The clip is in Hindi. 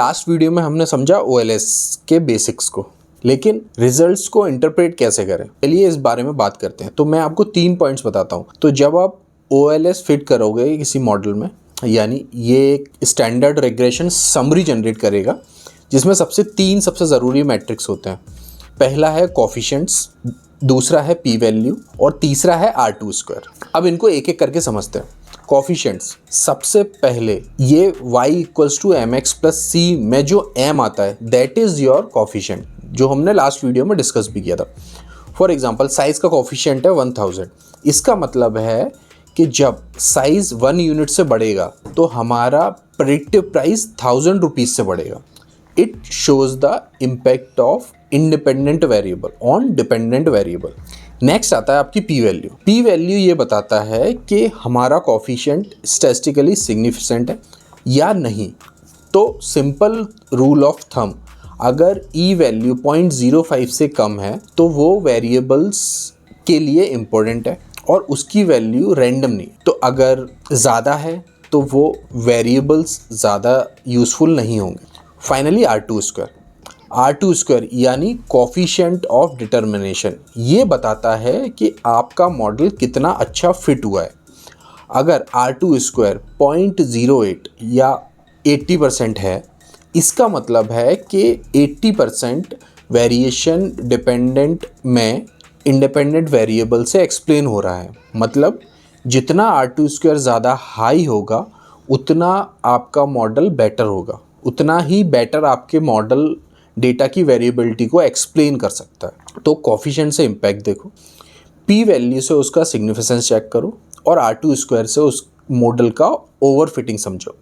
लास्ट वीडियो में हमने समझा OLS के बेसिक्स को, लेकिन रिजल्ट्स को इंटरप्रेट कैसे करें, चलिए इस बारे में बात करते हैं। तो मैं आपको 3 पॉइंट्स बताता हूँ। तो जब आप OLS फिट करोगे किसी मॉडल में, यानी ये एक स्टैंडर्ड रिग्रेशन समरी जनरेट करेगा जिसमें सबसे ज़रूरी मैट्रिक्स होते हैं। पहला है कोफिशिएंट्स, दूसरा है पी वैल्यू और तीसरा है R2²। अब इनको एक एक करके समझते हैं। कोफिशिएंट्स, सबसे पहले ये y = mx + c में जो m आता है दैट इज़ योर कोफिशिएंट, जो हमने लास्ट वीडियो में डिस्कस भी किया था। फॉर एग्जांपल साइज़ का कोफिशिएंट है 1000। इसका मतलब है कि जब साइज़ 1 यूनिट से बढ़ेगा तो हमारा प्रेडिक्टिव प्राइस 1000 रुपीज़ से बढ़ेगा। It shows the impact of independent variable on dependent variable. Next आता है आपकी पी वैल्यू। पी वैल्यू ये बताता है कि हमारा कोफिशिएंट स्टैटिस्टिकली सिग्निफिकेंट है या नहीं। तो सिंपल रूल ऑफ थंब, अगर ई वैल्यू 0.05 से कम है तो वो वेरिएबल्स के लिए इम्पोर्टेंट है और उसकी वैल्यू रैंडम नहीं। तो अगर ज़्यादा है तो वो वेरिएबल्स ज़्यादा यूज़फुल नहीं होंगे। फाइनली R2² यानी कोफिशिएंट ऑफ डिटर्मिनेशन, ये बताता है कि आपका मॉडल कितना अच्छा फिट हुआ है। अगर R2² 0.08 या 80% है, इसका मतलब है कि 80% वेरिएशन डिपेंडेंट में इंडिपेंडेंट वेरिएबल से एक्सप्लेन हो रहा है। मतलब जितना R2² ज़्यादा हाई होगा उतना आपका मॉडल बेटर होगा, उतना ही बेटर आपके मॉडल डेटा की वेरिएबिलिटी को एक्सप्लेन कर सकता है। तो कोफिशिएंट से इम्पैक्ट देखो, पी वैल्यू से उसका सिग्निफिकेंस चेक करो और R2² से उस मॉडल का ओवर फिटिंग समझो।